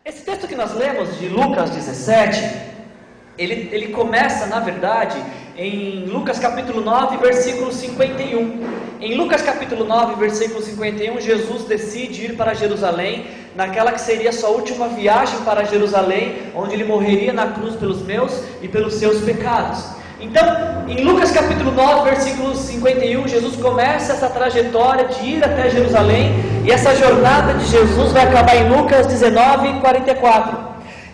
Esse texto que nós lemos de Lucas 17, ele começa, na verdade, em Lucas capítulo 9, versículo 51. Em Lucas capítulo 9, versículo 51, Jesus decide ir para Jerusalém, naquela que seria a sua última viagem para Jerusalém, onde ele morreria na cruz pelos meus e pelos seus pecados. Então, em Lucas capítulo 9, versículo 51, Jesus começa essa trajetória de ir até Jerusalém, e essa jornada de Jesus vai acabar em Lucas 19, 44.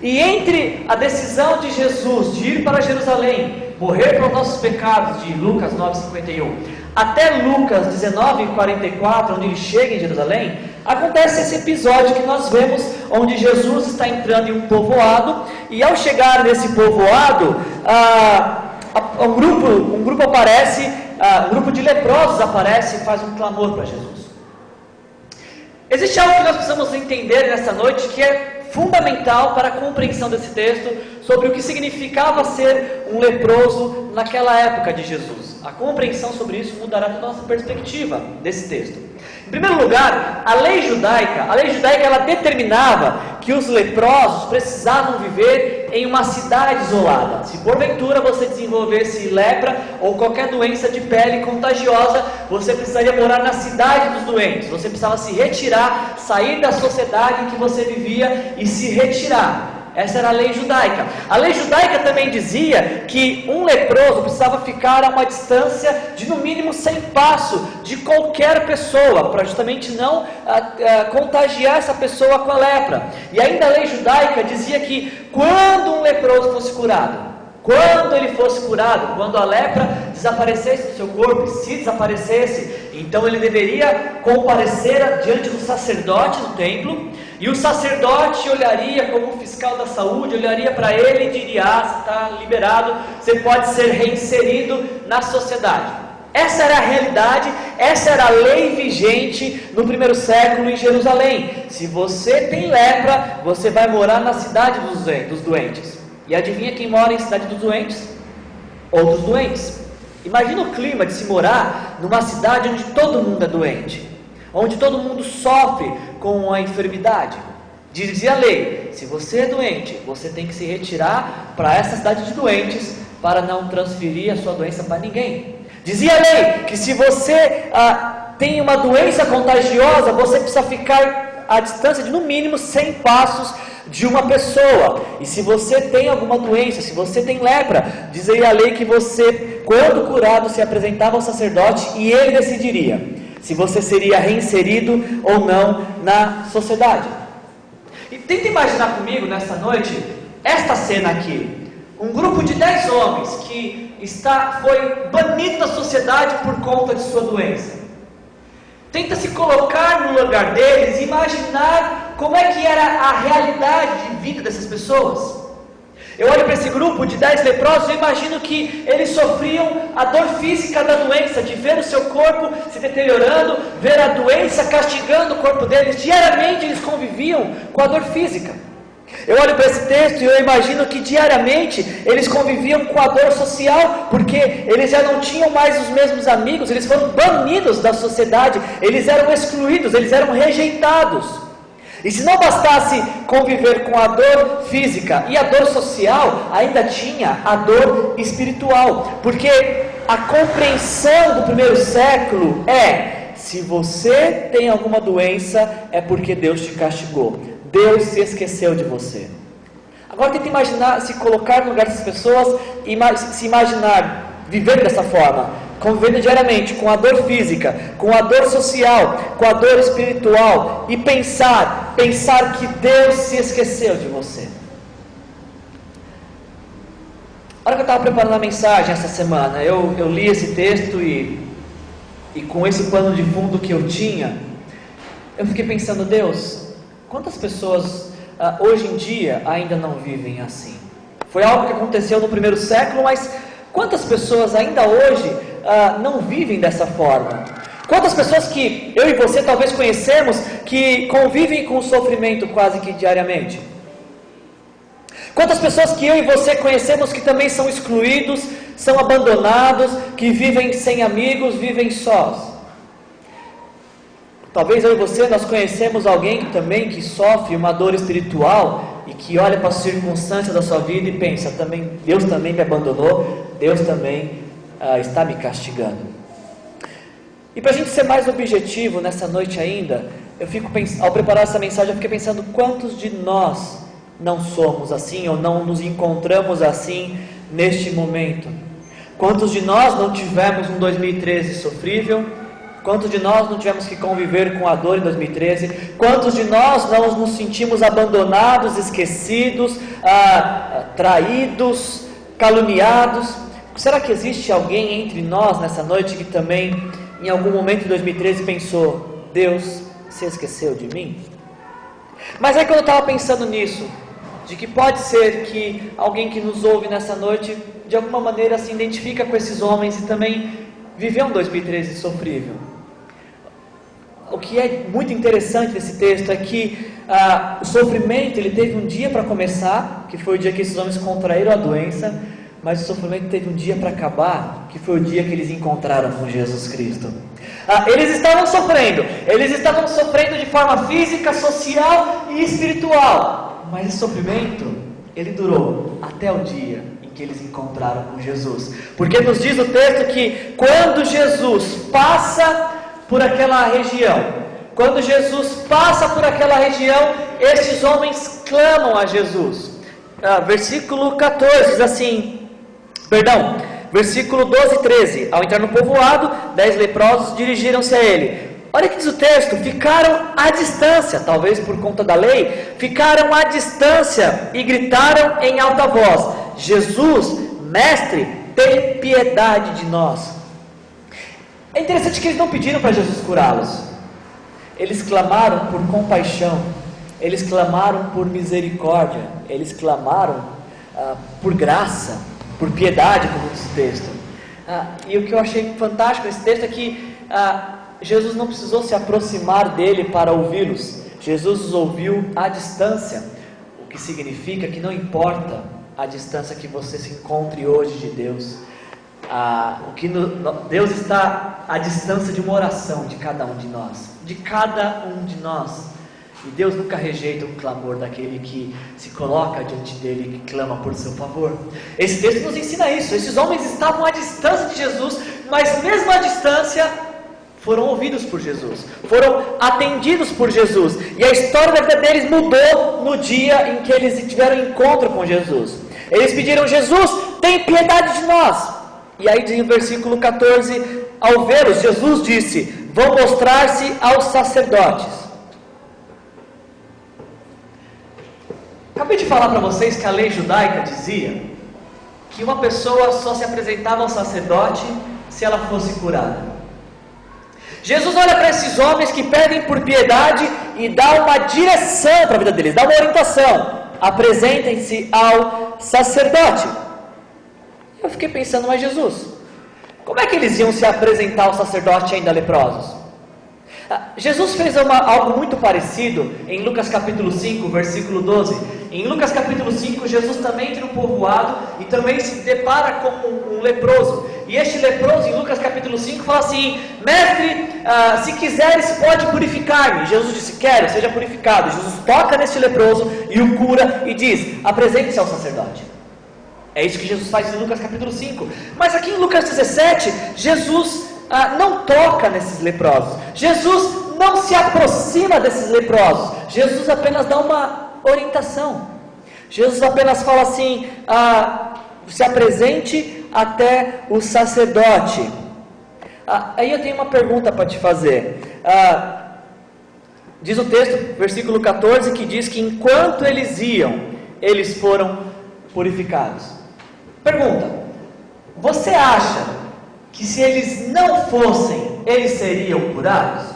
E entre a decisão de Jesus de ir para Jerusalém, morrer pelos nossos pecados, de Lucas 9, 51, até Lucas 19, 44, onde ele chega em Jerusalém, acontece esse episódio que nós vemos, onde Jesus está entrando em um povoado, e ao chegar nesse povoado, um grupo aparece, um grupo de leprosos aparece e faz um clamor para Jesus. Existe algo que nós precisamos entender nessa noite, que é fundamental para a compreensão desse texto, sobre o que significava ser um leproso naquela época de Jesus. A compreensão sobre isso mudará toda a nossa perspectiva desse texto. Em primeiro lugar, a lei judaica ela determinava que os leprosos precisavam viver em uma cidade isolada. Se porventura você desenvolvesse lepra ou qualquer doença de pele contagiosa, você precisaria morar na cidade dos doentes. Você precisava se retirar, sair da sociedade em que você vivia e se retirar. Essa era a lei judaica. A lei judaica também dizia que um leproso precisava ficar a uma distância de no mínimo 100 passos de qualquer pessoa, para justamente não contagiar essa pessoa com a lepra. E ainda a lei judaica dizia que quando um leproso fosse curado, quando a lepra desaparecesse do seu corpo, e se desaparecesse, então ele deveria comparecer diante do sacerdote do templo, e o sacerdote olharia como um fiscal da saúde, olharia para ele e diria: você está liberado, você pode ser reinserido na sociedade. Essa era a realidade, essa era a lei vigente no primeiro século em Jerusalém. Se você tem lepra, você vai morar na cidade dos doentes. E adivinha quem mora em cidade dos doentes? Outros doentes. Imagina o clima de se morar numa cidade onde todo mundo é doente, onde todo mundo sofre com a enfermidade. Dizia a lei: se você é doente, você tem que se retirar para essa cidade de doentes, para não transferir a sua doença para ninguém. Dizia a lei que se você tem uma doença contagiosa, você precisa ficar à distância de no mínimo 100 passos de uma pessoa. E se você tem alguma doença, se você tem lepra, dizia a lei que você, quando curado, se apresentava ao sacerdote e ele decidiria se você seria reinserido ou não na sociedade. E tenta imaginar comigo nessa noite esta cena aqui: um grupo de 10 homens que foi banido da sociedade por conta de sua doença. Tenta se colocar no lugar deles e imaginar como é que era a realidade de vida dessas pessoas. Eu olho para esse grupo de 10 leprosos e imagino que eles sofriam a dor física da doença, de ver o seu corpo se deteriorando, ver a doença castigando o corpo deles. Diariamente eles conviviam com a dor física. Eu olho para esse texto e eu imagino que diariamente eles conviviam com a dor social, porque eles já não tinham mais os mesmos amigos, eles foram banidos da sociedade, eles eram excluídos, eles eram rejeitados. E se não bastasse conviver com a dor física e a dor social, ainda tinha a dor espiritual, porque a compreensão do primeiro século é: se você tem alguma doença, é porque Deus te castigou, Deus se esqueceu de você. Agora tenta imaginar, se colocar no lugar dessas pessoas, se imaginar viver dessa forma, convivendo diariamente com a dor física, com a dor social, com a dor espiritual, e pensar que Deus se esqueceu de você. A hora que eu estava preparando a mensagem essa semana, eu li esse texto e com esse pano de fundo que eu tinha, eu fiquei pensando: Deus, quantas pessoas hoje em dia ainda não vivem assim? Foi algo que aconteceu no primeiro século, mas quantas pessoas ainda hoje não vivem dessa forma? Quantas pessoas que eu e você talvez conhecemos que convivem com o sofrimento quase que diariamente? Quantas pessoas que eu e você conhecemos que também são excluídos, são abandonados, que vivem sem amigos, vivem sós? Talvez eu e você, nós conhecemos alguém também que sofre uma dor espiritual e que olha para as circunstâncias da sua vida e pensa, Deus também me abandonou, Deus também está me castigando. E para a gente ser mais objetivo nessa noite ainda, ao preparar essa mensagem, eu fiquei pensando quantos de nós não somos assim, ou não nos encontramos assim neste momento. Quantos de nós não tivemos um 2013 sofrível? Quantos de nós não tivemos que conviver com a dor em 2013? Quantos de nós não nos sentimos abandonados, esquecidos, traídos, caluniados? Será que existe alguém entre nós nessa noite que também, em algum momento de 2013, pensou, Deus se esqueceu de mim? Mas aí quando eu estava pensando nisso, de que pode ser que alguém que nos ouve nessa noite, de alguma maneira se identifica com esses homens e também viveu um 2013 sofrível. O que é muito interessante nesse texto é que o sofrimento, ele teve um dia para começar, que foi o dia que esses homens contraíram a doença, mas o sofrimento teve um dia para acabar, que foi o dia que eles encontraram com Jesus Cristo. Eles estavam sofrendo de forma física, social e espiritual, mas esse sofrimento, ele durou até o dia em que eles encontraram com Jesus, porque nos diz o texto que quando Jesus passa por aquela região, estes homens clamam a Jesus. Versículo 14 diz assim, versículo 12 e 13, ao entrar no povoado, 10 leprosos dirigiram-se a ele. Olha que diz o texto, ficaram à distância, talvez por conta da lei, ficaram à distância e gritaram em alta voz, Jesus, mestre, tem piedade de nós. É interessante que eles não pediram para Jesus curá-los, eles clamaram por compaixão, eles clamaram por misericórdia, eles clamaram por graça, por piedade, como diz o texto. E o que eu achei fantástico nesse texto é que Jesus não precisou se aproximar dele para ouvi-los, Jesus os ouviu à distância, o que significa que não importa a distância que você se encontre hoje de Deus, Deus está à distância de uma oração de cada um de nós, e Deus nunca rejeita o clamor daquele que se coloca diante dele e que clama por seu favor. Esse texto nos ensina isso. Esses homens estavam à distância de Jesus, mas mesmo à distância foram ouvidos por Jesus, foram atendidos por Jesus, e a história da vida deles mudou no dia em que eles tiveram encontro com Jesus. Eles pediram, Jesus, tem piedade de nós. E aí diz no versículo 14, ao vê-los, Jesus disse, vão mostrar-se aos sacerdotes. Acabei de falar para vocês que a lei judaica dizia que uma pessoa só se apresentava ao sacerdote se ela fosse curada. Jesus olha para esses homens que pedem por piedade e dá uma direção para a vida deles, dá uma orientação. Apresentem-se ao sacerdote. Eu fiquei pensando, mas Jesus, como é que eles iam se apresentar ao sacerdote ainda leprosos? Jesus fez algo muito parecido em Lucas capítulo 5, versículo 12. Em Lucas capítulo 5, Jesus também entra no povoado e também se depara com um leproso. E este leproso, em Lucas capítulo 5, fala assim, mestre, se quiseres pode purificar-me. Jesus disse, quero, seja purificado. Jesus toca neste leproso e o cura e diz, apresente-se ao sacerdote. É isso que Jesus faz em Lucas capítulo 5. Mas aqui em Lucas 17, Jesus não toca nesses leprosos. Jesus não se aproxima desses leprosos. Jesus apenas dá uma orientação. Jesus apenas fala assim, se apresente até o sacerdote. Aí eu tenho uma pergunta para te fazer. Diz o texto, versículo 14, que diz que enquanto eles iam, eles foram purificados. Pergunta, você acha que se eles não fossem, eles seriam curados?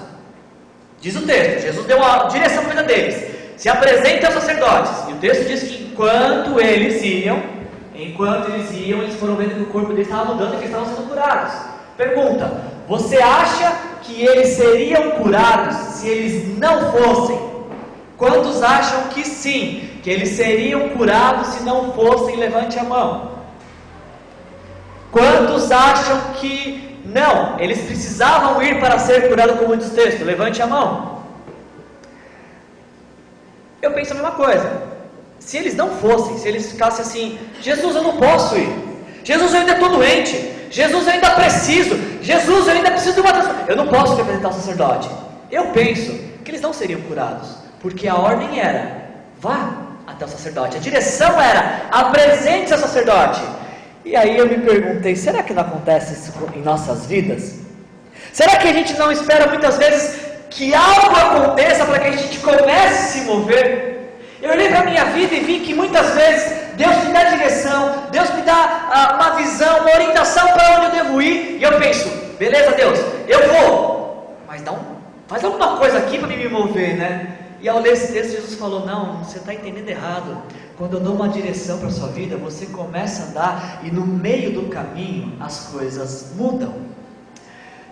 Diz o texto, Jesus deu a direção para a vida deles, se apresentem aos sacerdotes, e o texto diz que enquanto eles iam, eles foram vendo que o corpo deles estava mudando e que eles estavam sendo curados. Pergunta, você acha que eles seriam curados se eles não fossem? Quantos acham que sim, que eles seriam curados se não fossem? Levante a mão. Quantos acham que não, eles precisavam ir para ser curados, como diz o texto. Levante a mão. Eu penso a mesma coisa. Se eles não fossem, se eles ficassem assim: Jesus, eu não posso ir, Jesus, eu ainda estou doente, Jesus, eu ainda preciso, Jesus, eu ainda preciso de uma transformação, eu não posso representar o sacerdote. Eu penso que eles não seriam curados, porque a ordem era: vá até o sacerdote, a direção era: apresente-se ao sacerdote. E aí eu me perguntei: será que não acontece isso em nossas vidas? Será que a gente não espera muitas vezes que algo aconteça para que a gente comece a se mover? Eu olhei para a minha vida e vi que muitas vezes Deus me dá direção, Deus me dá uma visão, uma orientação para onde eu devo ir, e eu penso: beleza, Deus, eu vou, mas faz alguma coisa aqui para me mover, né? E ao ler esse texto, Jesus falou: não, você está entendendo errado. Quando eu dou uma direção para a sua vida, você começa a andar, e no meio do caminho as coisas mudam.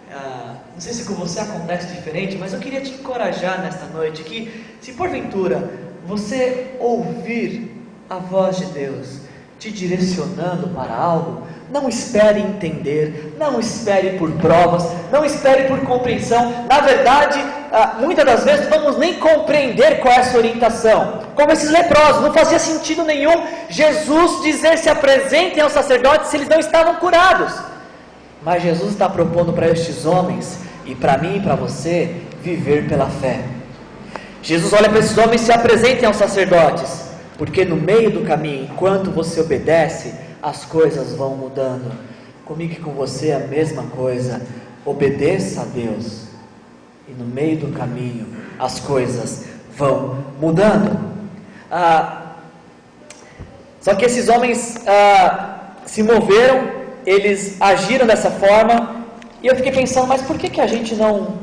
Não sei se com você acontece diferente, mas eu queria te encorajar nesta noite, que se porventura você ouvir a voz de Deus te direcionando para algo, não espere entender, não espere por provas, não espere por compreensão. Na verdade, muitas das vezes não vamos nem compreender qual é essa orientação. Como esses leprosos, não fazia sentido nenhum Jesus dizer: se apresentem ao sacerdote, se eles não estavam curados. Mas Jesus está propondo para estes homens, e para mim e para você, viver pela fé. Jesus olha para esses homens: se apresentem aos sacerdotes, porque no meio do caminho, enquanto você obedece, as coisas vão mudando. Comigo e com você é a mesma coisa. Obedeça a Deus, e no meio do caminho as coisas vão mudando. Só que esses homens se moveram, eles agiram dessa forma, e eu fiquei pensando: mas por que a gente não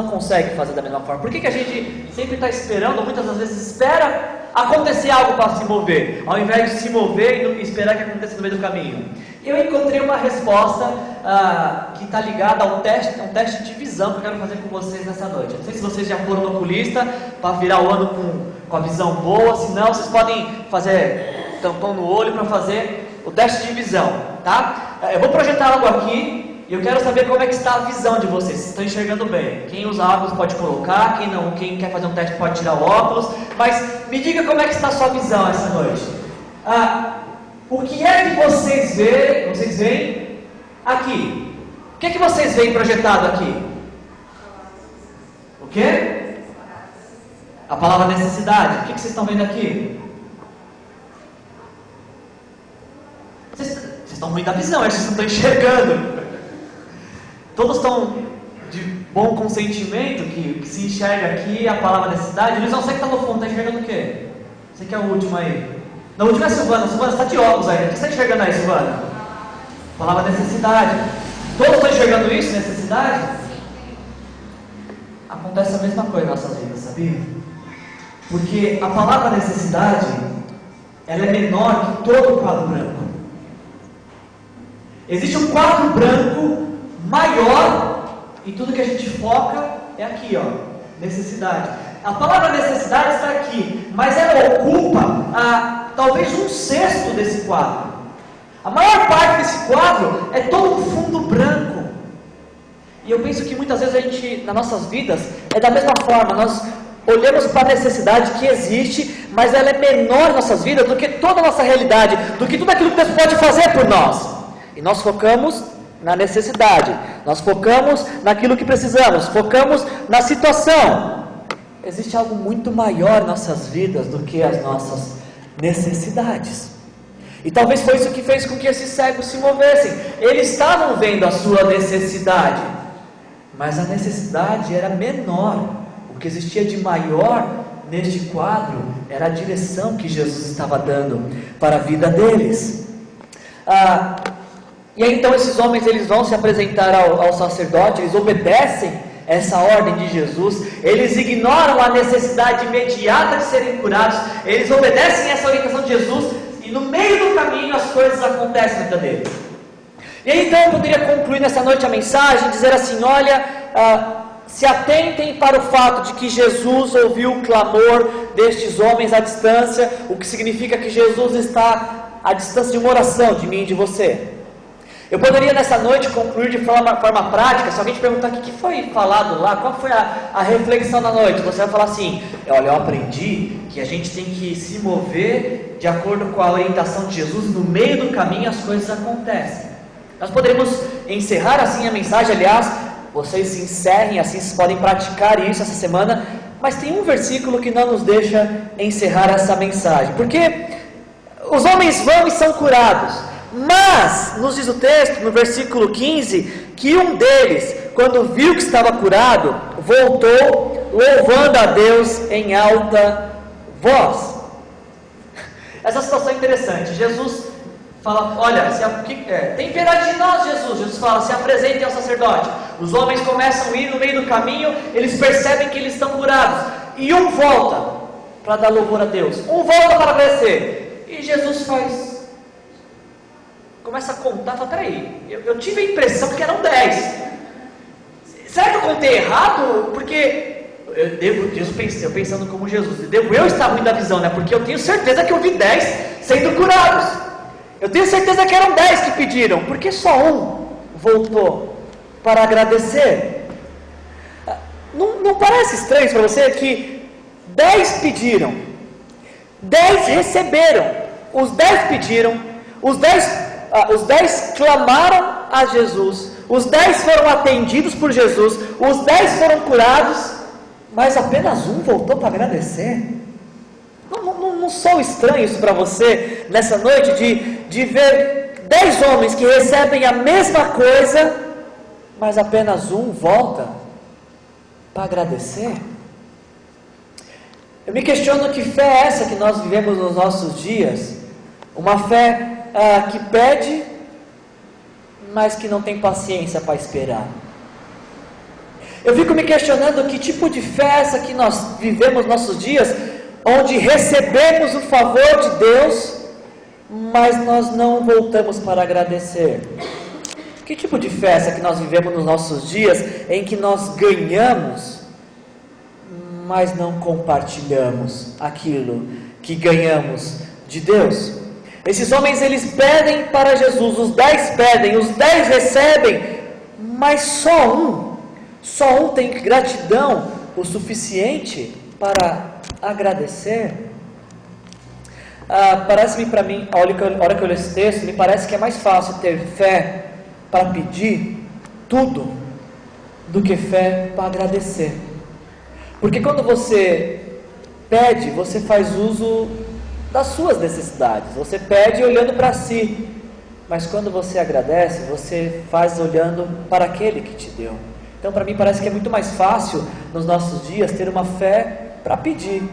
consegue fazer da mesma forma? Por que a gente sempre está esperando, ou muitas das vezes espera acontecer algo para se mover, ao invés de se mover e esperar que aconteça no meio do caminho? Eu encontrei uma resposta que está ligada a um teste de visão que eu quero fazer com vocês nessa noite. Não sei se vocês já foram no oculista para virar o ano com a visão boa. Se não, vocês podem fazer tampão no olho para fazer o teste de visão, tá? Eu vou projetar algo aqui e eu quero saber como é que está a visão de vocês. Vocês estão enxergando bem? Quem usa óculos pode colocar, quem quer fazer um teste pode tirar o óculos. Mas me diga como é que está a sua visão essa noite. O que é que vocês veem aqui? O que é que vocês veem projetado aqui? O quê? A palavra necessidade. O que vocês estão vendo aqui? Vocês estão ruim da visão, vocês não estão enxergando. Todos estão de bom consentimento que se enxerga aqui a palavra necessidade. Luiz, você que está no fundo, está enxergando o quê? Você que é o último aí. Não, o último é a Silvana. Silvana, você está de óculos aí. O que você está enxergando aí, Silvana? Palavra necessidade. Todos estão enxergando isso, necessidade? Acontece a mesma coisa em nossas vidas, sabia? Porque a palavra necessidade, ela é menor que todo o quadro branco. Existe um quadro branco maior, e tudo que a gente foca é aqui, ó, necessidade. A palavra necessidade está aqui, mas ela ocupa talvez 1/6 desse quadro. A maior parte desse quadro é todo um fundo branco. E eu penso que muitas vezes a gente, nas nossas vidas, é da mesma forma. Nós olhamos para a necessidade que existe, mas ela é menor em nossas vidas do que toda a nossa realidade, do que tudo aquilo que Deus pode fazer por nós. E nós focamos na necessidade, nós focamos naquilo que precisamos, focamos na situação. Existe algo muito maior em nossas vidas do que as nossas necessidades. E talvez foi isso que fez com que esses cegos se movessem. Eles estavam vendo a sua necessidade, mas a necessidade era menor. O que existia de maior neste quadro era a direção que Jesus estava dando para a vida deles. E aí então esses homens, eles vão se apresentar ao sacerdote, eles obedecem essa ordem de Jesus, eles ignoram a necessidade imediata de serem curados, eles obedecem essa orientação de Jesus, e no meio do caminho as coisas acontecem na vida deles. E aí então eu poderia concluir nessa noite a mensagem, dizer assim: olha, se atentem para o fato de que Jesus ouviu o clamor destes homens à distância, o que significa que Jesus está à distância de uma oração de mim e de você. Eu poderia nessa noite concluir de forma prática. Se alguém te perguntar o que foi falado lá, qual foi a reflexão da noite, você vai falar assim: olha, eu aprendi que a gente tem que se mover de acordo com a orientação de Jesus. No meio do caminho as coisas acontecem. Nós poderíamos encerrar assim a mensagem. Aliás, vocês se encerrem assim, vocês podem praticar isso essa semana. Mas tem um versículo que não nos deixa encerrar essa mensagem, porque os homens vão e são curados, mas nos diz o texto, no versículo 15, que um deles, quando viu que estava curado, voltou louvando a Deus em alta voz. Essa situação é interessante. Jesus fala: olha, tem piedade de nós, Jesus. Jesus fala: se apresentem ao sacerdote. Os homens começam a ir no meio do caminho, eles percebem que eles estão curados, e um volta para dar louvor a Deus, um volta para agradecer, e Jesus começa a contar, fala: peraí, eu tive a impressão que eram 10, será que eu contei errado? Porque eu pensando como Jesus, devo eu estar ruim da visão, né? Porque eu tenho certeza que eu vi 10 sendo curados, eu tenho certeza que eram 10 que pediram, porque só um voltou para agradecer. Não parece estranho para você que 10 pediram, 10 receberam, os 10 pediram, os 10 clamaram a Jesus, os 10 foram atendidos por Jesus, os 10 foram curados, mas apenas um voltou para agradecer? Não sou estranho isso para você nessa noite, de ver 10 homens que recebem a mesma coisa, mas apenas um volta para agradecer? Eu me questiono que fé é essa que nós vivemos nos nossos dias, uma fé que pede, mas que não tem paciência para esperar. Eu fico me questionando que tipo de fé é essa que nós vivemos nos nossos dias, onde recebemos o favor de Deus, mas nós não voltamos para agradecer. Que tipo de fé é essa que nós vivemos nos nossos dias, em que nós ganhamos, mas não compartilhamos aquilo que ganhamos de Deus? Esses homens, eles pedem para Jesus, os 10 pedem, os 10 recebem, mas só um tem gratidão o suficiente para agradecer. Parece-me para mim, a hora que eu leio esse texto, me parece que é mais fácil ter fé para pedir tudo do que fé para agradecer. Porque quando você pede, você faz uso das suas necessidades, você pede olhando para si, mas quando você agradece, você faz olhando para aquele que te deu. Então para mim parece que é muito mais fácil nos nossos dias ter uma fé para pedir,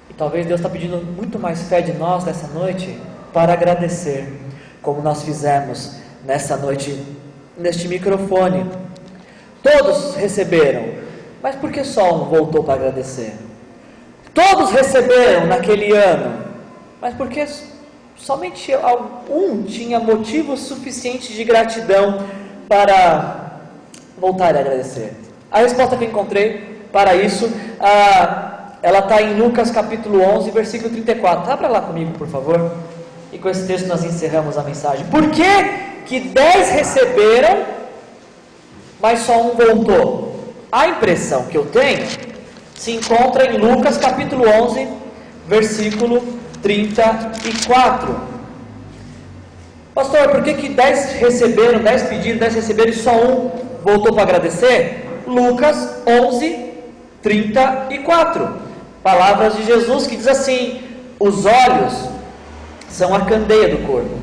e talvez Deus está pedindo muito mais fé de nós nessa noite para agradecer, como nós fizemos nessa noite, neste microfone. Todos receberam, mas por que só um voltou para agradecer? Todos receberam naquele ano, mas por que somente um tinha motivo suficiente de gratidão para voltar a agradecer? A resposta que eu encontrei para isso, ela está em Lucas capítulo 11, versículo 34. Abra lá comigo, por favor. E com esse texto nós encerramos a mensagem. Por que 10 receberam, mas só um voltou? A impressão que eu tenho se encontra em Lucas capítulo 11, versículo 34. Pastor, por que 10 receberam, 10 pediram, 10 receberam e só um voltou para agradecer? Lucas 11, 34. Palavras de Jesus que diz assim: os olhos são a candeia do corpo.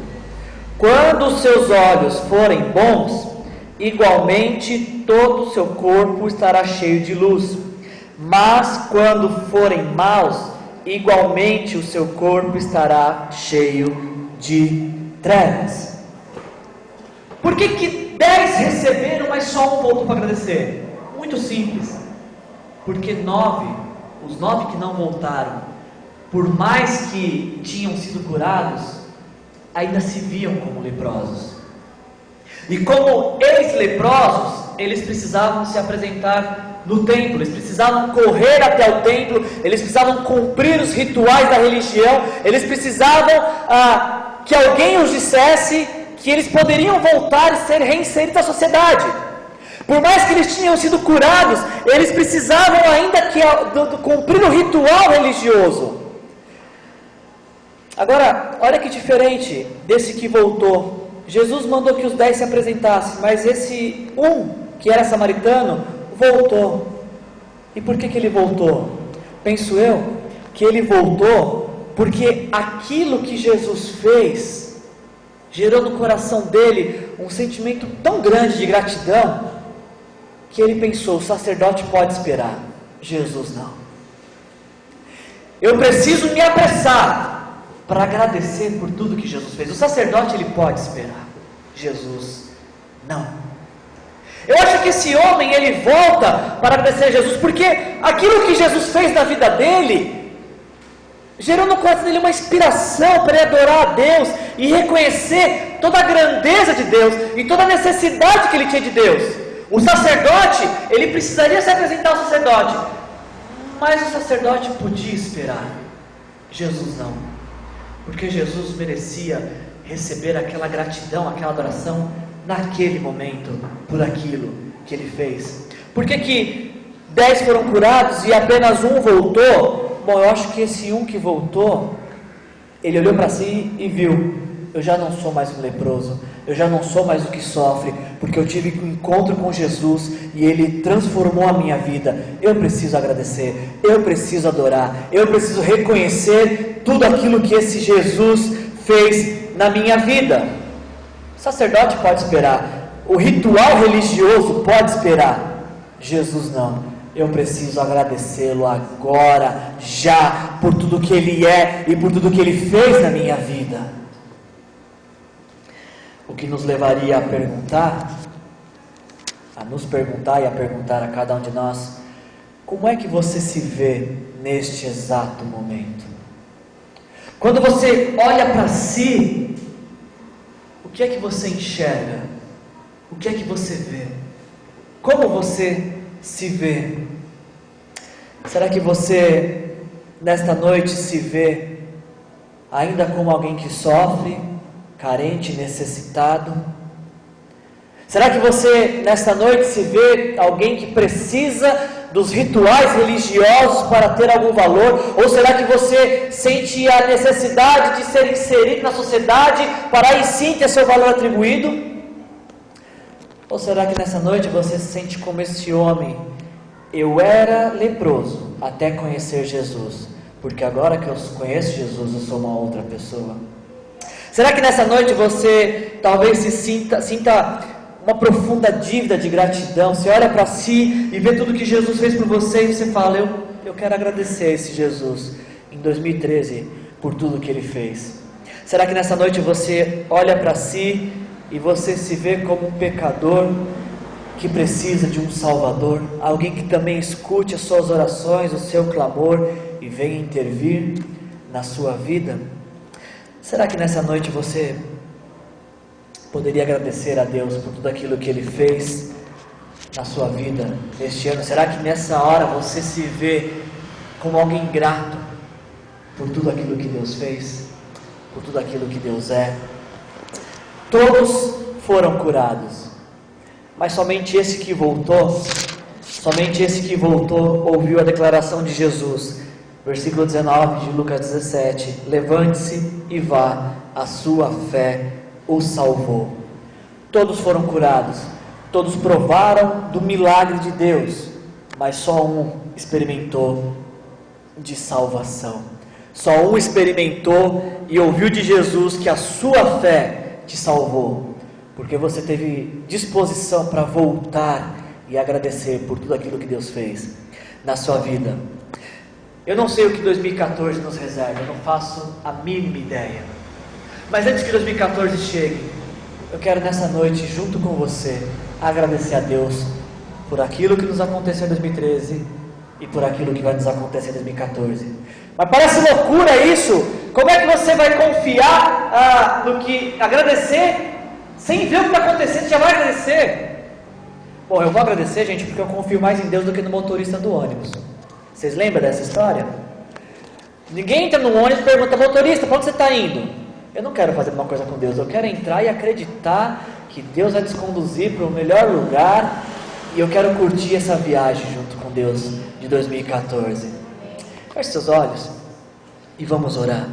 Quando os seus olhos forem bons, igualmente todo o seu corpo estará cheio de luz. Mas quando forem maus, igualmente o seu corpo estará cheio de trevas. Por que 10 receberam, mas só um voltou para agradecer? Muito simples. Porque os 9 que não voltaram, por mais que tinham sido curados, ainda se viam como leprosos. E como ex-leprosos, eles precisavam se apresentar no templo, eles precisavam correr até o templo, eles precisavam cumprir os rituais da religião, eles precisavam que alguém os dissesse que eles poderiam voltar e ser reinseridos à sociedade. Por mais que eles tinham sido curados, eles precisavam ainda cumprir o ritual religioso. Agora, olha que diferente desse que voltou. Jesus mandou que os 10 se apresentassem, mas esse que era samaritano, voltou. E por que ele voltou? Penso eu que ele voltou porque aquilo que Jesus fez gerou no coração dele um sentimento tão grande de gratidão, que ele pensou: o sacerdote pode esperar, Jesus não. Eu preciso me apressar para agradecer por tudo que Jesus fez. O sacerdote ele pode esperar, Jesus não. Eu acho que esse homem ele volta para agradecer a Jesus porque aquilo que Jesus fez na vida dele gerou no coração dele uma inspiração para ele adorar a Deus e reconhecer toda a grandeza de Deus e toda a necessidade que ele tinha de Deus. O sacerdote, ele precisaria se apresentar ao sacerdote, mas o sacerdote podia esperar, Jesus não, porque Jesus merecia receber aquela gratidão, aquela adoração naquele momento, por aquilo que ele fez. Por que 10 foram curados e apenas um voltou? Bom, eu acho que esse que voltou, ele olhou para si e viu: eu já não sou mais um leproso, eu já não sou mais o que sofre, porque eu tive um encontro com Jesus e Ele transformou a minha vida. Eu preciso agradecer, eu preciso adorar, eu preciso reconhecer tudo aquilo que esse Jesus fez na minha vida. O sacerdote pode esperar, o ritual religioso pode esperar, Jesus não. Eu preciso agradecê-lo agora, já, por tudo que Ele é e por tudo que Ele fez na minha vida. O que nos levaria a nos perguntar e a perguntar a cada um de nós: como é que você se vê neste exato momento? Quando você olha para si, o que é que você enxerga? O que é que você vê? Como você se vê? Será que você nesta noite se vê ainda como alguém que sofre, carente, necessitado? Será que você nesta noite se vê alguém que precisa dos rituais religiosos para ter algum valor? Ou será que você sente a necessidade de ser inserido na sociedade para aí sim ter seu valor atribuído? Ou será que nessa noite você se sente como esse homem: eu era leproso até conhecer Jesus, porque agora que eu conheço Jesus eu sou uma outra pessoa? Será que nessa noite você talvez sinta uma profunda dívida de gratidão? Você olha para si e vê tudo que Jesus fez por você e você fala: eu quero agradecer a esse Jesus em 2013 por tudo que Ele fez. Será que nessa noite você olha para si e você se vê como um pecador que precisa de um Salvador, alguém que também escute as suas orações, o seu clamor e venha intervir na sua vida? Será que nessa noite você poderia agradecer a Deus por tudo aquilo que Ele fez na sua vida neste ano? Será que nessa hora você se vê como alguém grato por tudo aquilo que Deus fez, por tudo aquilo que Deus é? Todos foram curados, mas somente esse que voltou ouviu a declaração de Jesus. Versículo 19 de Lucas 17: levante-se e vá, a sua fé o salvou. Todos foram curados, todos provaram do milagre de Deus, mas só um experimentou de salvação. Só um experimentou e ouviu de Jesus que a sua fé te salvou, porque você teve disposição para voltar e agradecer por tudo aquilo que Deus fez na sua vida. Eu não sei o que 2014 nos reserva, eu não faço a mínima ideia. Mas antes que 2014 chegue, eu quero nessa noite, junto com você, agradecer a Deus por aquilo que nos aconteceu em 2013 e por aquilo que vai nos acontecer em 2014. Mas parece loucura isso. Como é que você vai confiar no que agradecer sem ver o que está acontecendo? Você já vai agradecer? Bom, eu vou agradecer, gente, porque eu confio mais em Deus do que no motorista do ônibus. Vocês lembram dessa história? Ninguém entra no ônibus e pergunta: motorista, para onde você está indo? Eu não quero fazer uma coisa com Deus, eu quero entrar e acreditar que Deus vai nos conduzir para o melhor lugar, e eu quero curtir essa viagem junto com Deus de 2014. Feche seus olhos e vamos orar.